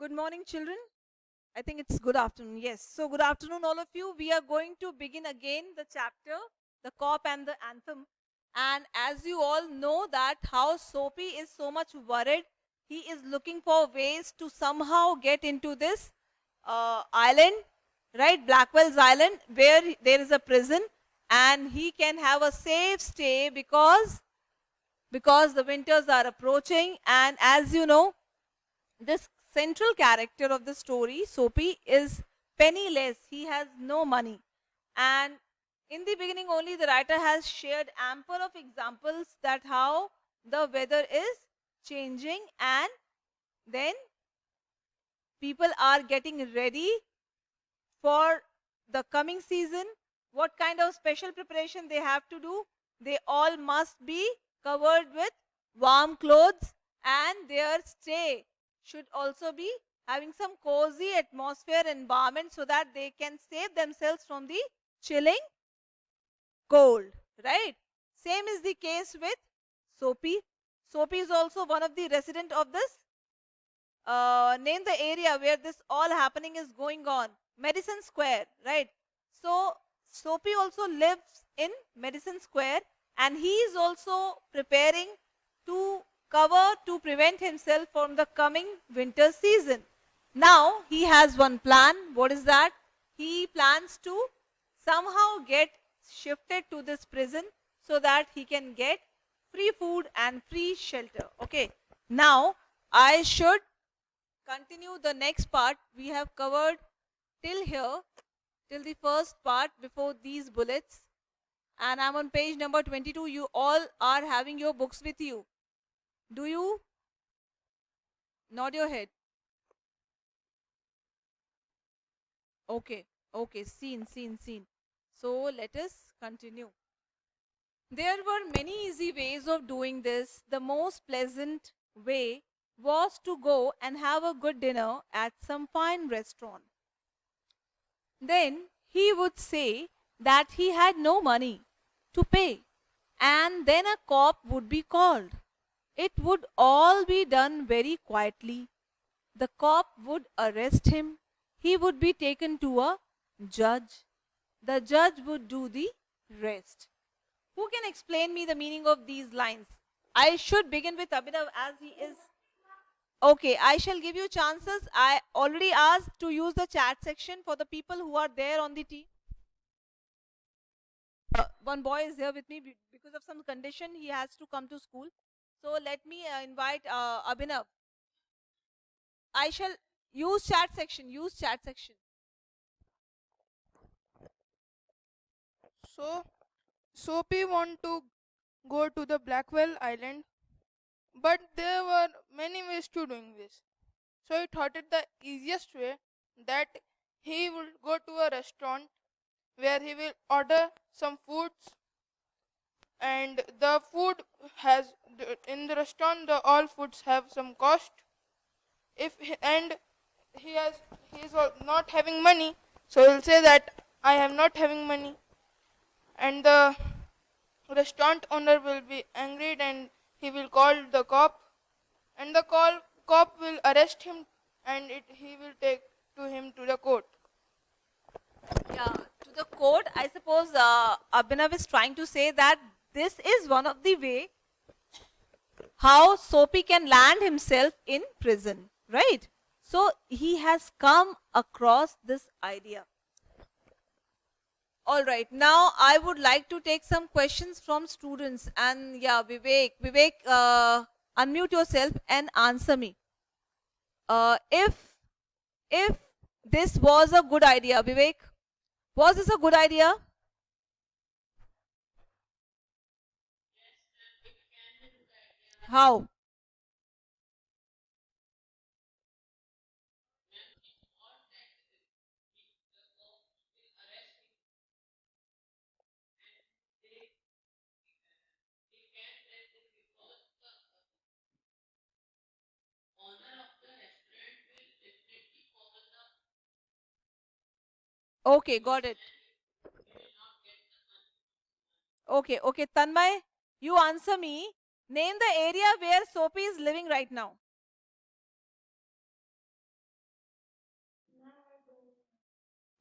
Good morning, children. I think it's good afternoon. Yes. So, good afternoon, all of you. We are going to begin again the chapter, the cop and the anthem. And as you all know, that how Soapy is so much worried, he is looking for ways to somehow get into this island, right? Blackwell's Island, where there is a prison, and he can have a safe stay because the winters are approaching. And as you know, this central character of the story, Soapy, is penniless. He has no money. And in the beginning only, the writer has shared ample of examples that how the weather is changing, and then people are getting ready for the coming season. What kind of special preparation they have to do? They all must be covered with warm clothes, and their stay should also be having some cozy atmosphere environment so that they can save themselves from the chilling cold, right? Same is the case with Soapy. Soapy is also one of the resident of this name the area where this all happening is going on. Madison Square, right? So Soapy also lives in Madison Square, and he is also preparing to cover to prevent himself from the coming winter season. Now he has one plan. What is that? He plans to somehow get shifted to this prison so that he can get free food and free shelter. Okay. Now I should continue the next part. We have covered till here, till the first part before these bullets, and I'm on page number 22. You all are having your books with you. Do you nod your head? Okay, okay, seen. So let us continue. There were many easy ways of doing this. The most pleasant way was to go and have a good dinner at some fine restaurant. Then he would say that he had no money to pay, and then a cop would be called. It would all be done very quietly. The cop would arrest him. He would be taken to a judge. The judge would do the rest. Who can explain me the meaning of these lines? I should begin with Abhinav as he is. Okay, I shall give you chances. I already asked to use the chat section for the people who are there on the team. One boy is here with me because of some condition. He has to come to school. So let me invite Abhinav. I shall use chat section. Use chat section. So, Soapy want to go to the Blackwell Island, but there were many ways to doing this. So he thought it the easiest way that he will go to a restaurant where he will order some foods, and the food has in the restaurant the all foods have some cost. If he, and he is not having money, so he'll say that I am not having money, and the restaurant owner will be angry and he will call the cop, and the cop will arrest him, and he will take to him to the court. Yeah, to the court. I suppose Abhinav is trying to say that this is one of the way how Soapy can land himself in prison, right? So he has come across this idea. All right, now I would like to take some questions from students, and yeah, Vivek, unmute yourself and answer me. If this was a good idea, Vivek, was this a good idea? How? Okay, got it. Okay, okay, Tanmay, you answer me. Name the area where Soapy is living right now.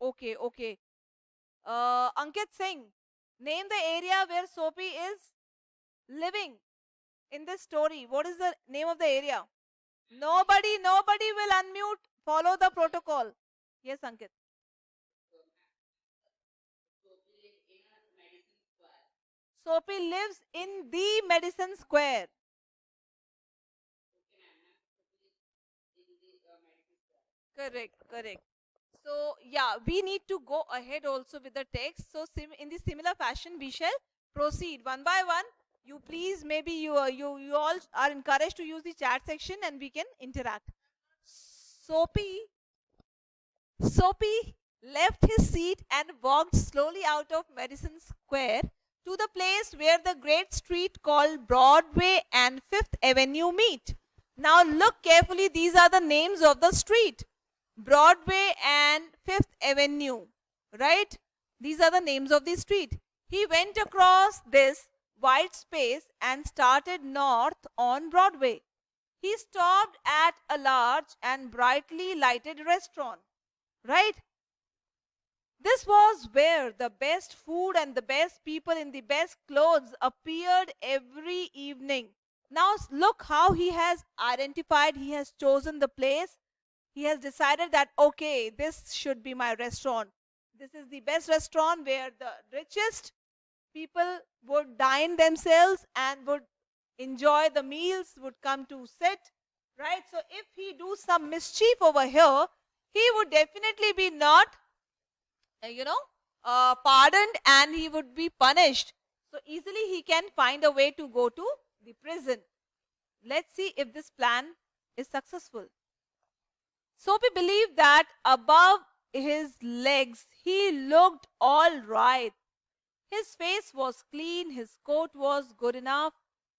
Okay, okay. Ankit Singh, name the area where Soapy is living in this story. What is the name of the area? Nobody will unmute. Follow the protocol. Yes, Ankit. Soapy lives in the Madison Square. Correct, correct. So yeah, we need to go ahead also with the text. So in the similar fashion, we shall proceed one by one. You please, maybe you all are encouraged to use the chat section and we can interact. Soapy Soapy left his seat and walked slowly out of Madison Square to the place where the great street called Broadway and Fifth Avenue meet. Now look carefully, these are the names of the street. Broadway and Fifth Avenue, right? These are the names of the street. He went across this wide space and started north on Broadway. He stopped at a large and brightly lighted restaurant, right? This was where the best food and the best people in the best clothes appeared every evening. Now, look how he has identified, he has chosen the place. He has decided that, okay, this should be my restaurant. This is the best restaurant where the richest people would dine themselves and would enjoy the meals, would come to sit, right? So, if he do some mischief over here, he would definitely be not pardoned and he would be punished. So easily he can find a way to go to the prison. Let's see if this plan is successful. Soapy believed that above his legs he looked all right. His face was clean, his coat was good enough.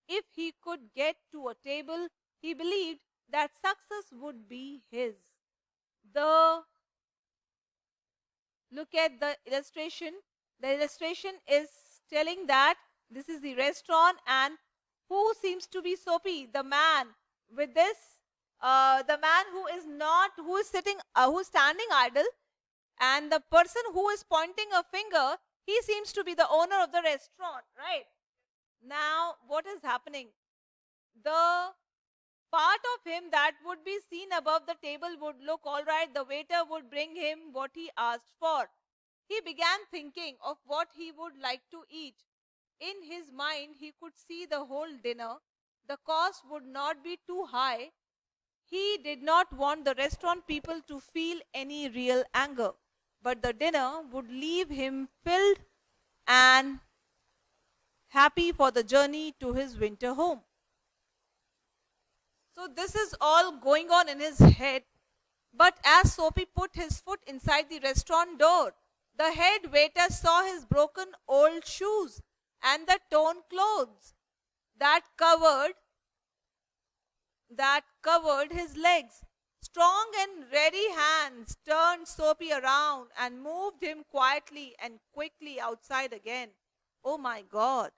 If he could get to a table, he believed that success would be his. The Look at the illustration. The illustration is telling that this is the restaurant and who seems to be Soapy? The man with this, the man who is sitting, who is standing idle, and the person who is pointing a finger, he seems to be the owner of the restaurant, right? Now, what is happening? The part of him that would be seen above the table would look all right. The waiter would bring him what he asked for. He began thinking of what he would like to eat. In his mind, he could see the whole dinner. The cost would not be too high. He did not want the restaurant people to feel any real anger, but the dinner would leave him filled and happy for the journey to his winter home. So this is all going on in his head. But as Soapy put his foot inside the restaurant door, the head waiter saw his broken old shoes and the torn clothes that covered his legs. Strong and ready hands turned Soapy around and moved him quietly and quickly outside again. Oh my God.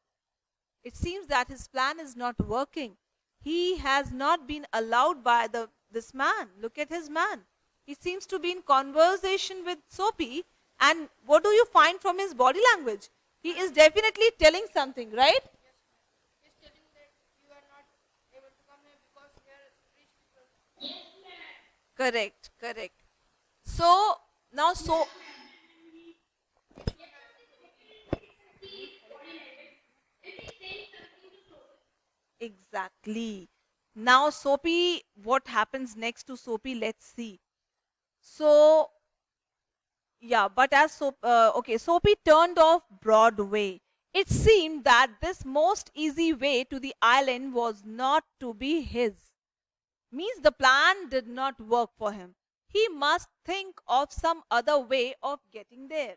It seems that his plan is not working. He has not been allowed by this man. Look at his man. He seems to be in conversation with Soapy. And what do you find from his body language? He is definitely telling something, right? He's telling that you are not able to come here because here rich people. Correct, correct. So now, exactly. Now, Soapy, what happens next to Soapy? Let's see. So, yeah, but okay, Soapy turned off Broadway. It seemed that this most easy way to the island was not to be his. Means the plan did not work for him. He must think of some other way of getting there.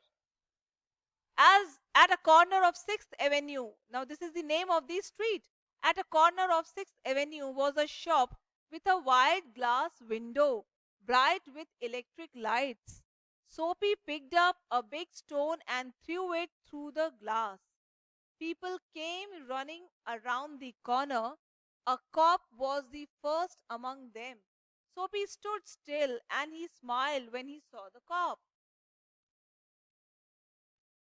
As at a corner of 6th Avenue, now this is the name of the street. At a corner of 6th Avenue was a shop with a wide glass window, bright with electric lights. Soapy picked up a big stone and threw it through the glass. People came running around the corner. A cop was the first among them. Soapy stood still and he smiled when he saw the cop.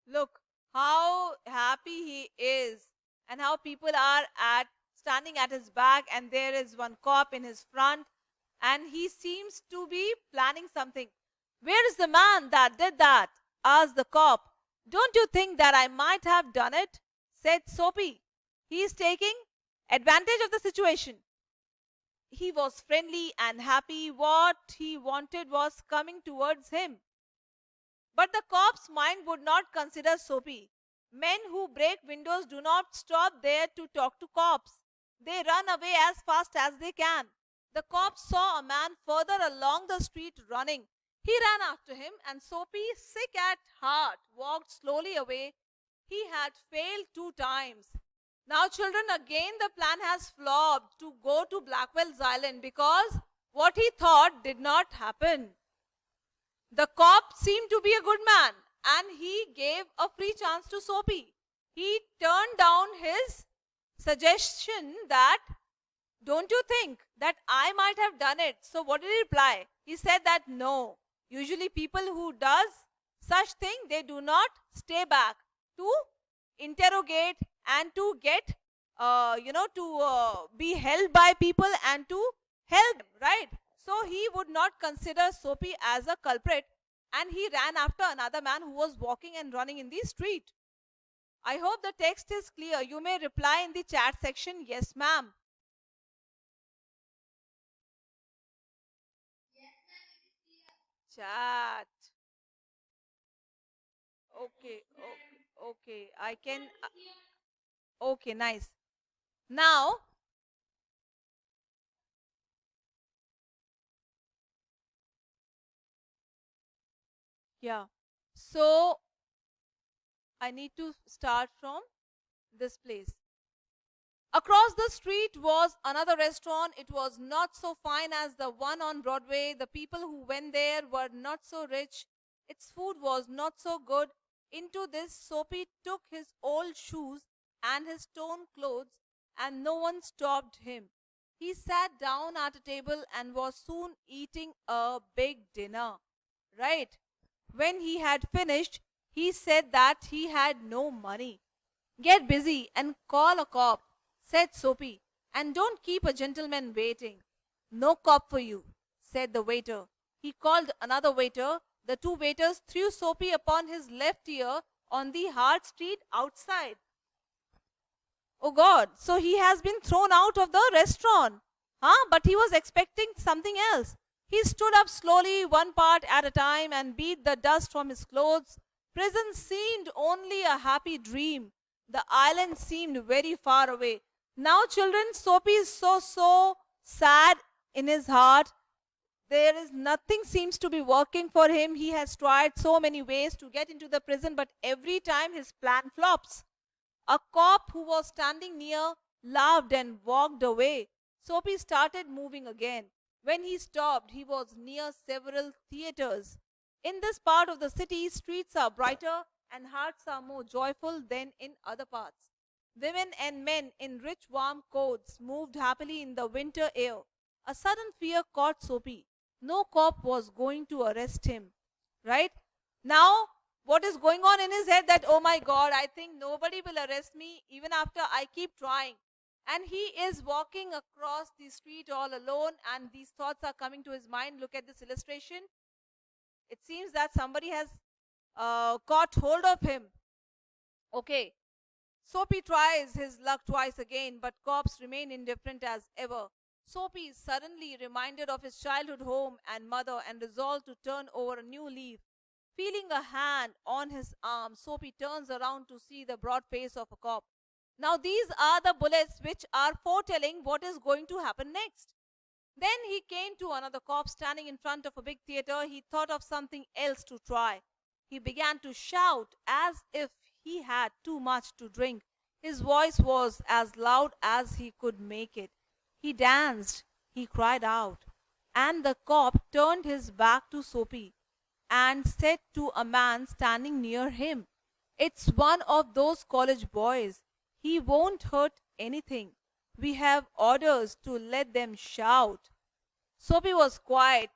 Look how happy he is and how people are at standing at his back, and there is one cop in his front, and he seems to be planning something. Where is the man that did that? Asked the cop. Don't you think that I might have done it? Said Soapy. He is taking advantage of the situation. He was friendly and happy. What he wanted was coming towards him. But the cop's mind would not consider Soapy. Men who break windows do not stop there to talk to cops. They run away as fast as they can. The cop saw a man further along the street running. He ran after him, and Soapy, sick at heart, walked slowly away. He had failed 2 times. Now, children, again the plan has flopped to go to Blackwell's Island because what he thought did not happen. The cop seemed to be a good man, and he gave a free chance to Soapy. He turned down his suggestion that, don't you think that I might have done it? So what did he reply? He said that no. Usually people who does such thing, they do not stay back to interrogate and to get, to be held by people and to help them, right? So he would not consider Soapy as a culprit, and he ran after another man who was walking and running in the street. I hope the text is clear. You may reply in the chat section, yes, ma'am. Chat. Okay, okay, okay. I can. Okay, nice. Now, yeah. So I need to start from this place. Across the street was another restaurant. It was not so fine as the one on Broadway. The people who went there were not so rich. Its food was not so good. Into this, Soapy took his old shoes and his torn clothes, and no one stopped him. He sat down at a table and was soon eating a big dinner. Right? When he had finished, he said that he had no money. Get busy and call a cop, said Soapy, and don't keep a gentleman waiting. No cop for you, said the waiter. He called another waiter. The two waiters threw Soapy upon his left ear on the hard street outside. Oh God, so he has been thrown out of the restaurant. Huh? But he was expecting something else. He stood up slowly, one part at a time, and beat the dust from his clothes. Prison seemed only a happy dream. The island seemed very far away. Now, children, Soapy is so sad in his heart. There is nothing seems to be working for him. He has tried so many ways to get into the prison, but every time his plan flops. A cop who was standing near laughed and walked away. Soapy started moving again. When he stopped, he was near several theaters. In this part of the city, streets are brighter and hearts are more joyful than in other parts. Women and men in rich warm coats moved happily in the winter air. A sudden fear caught Soapy. No cop was going to arrest him. Right? Now, what is going on in his head that, oh my God, I think nobody will arrest me even after I keep trying. And he is walking across the street all alone, and these thoughts are coming to his mind. Look at this illustration. It seems that somebody has caught hold of him. Okay. Soapy tries his luck twice again, but cops remain indifferent as ever. Soapy is suddenly reminded of his childhood home and mother and resolved to turn over a new leaf. Feeling a hand on his arm, Soapy turns around to see the broad face of a cop. Now, these are the bullets which are foretelling what is going to happen next. Then he came to another cop standing in front of a big theater. He thought of something else to try. He began to shout as if he had too much to drink. His voice was as loud as he could make it. He danced, he cried out, and the cop turned his back to Soapy and said to a man standing near him, "It's one of those college boys. He won't hurt anything. We have orders to let them shout." Soapy was quiet.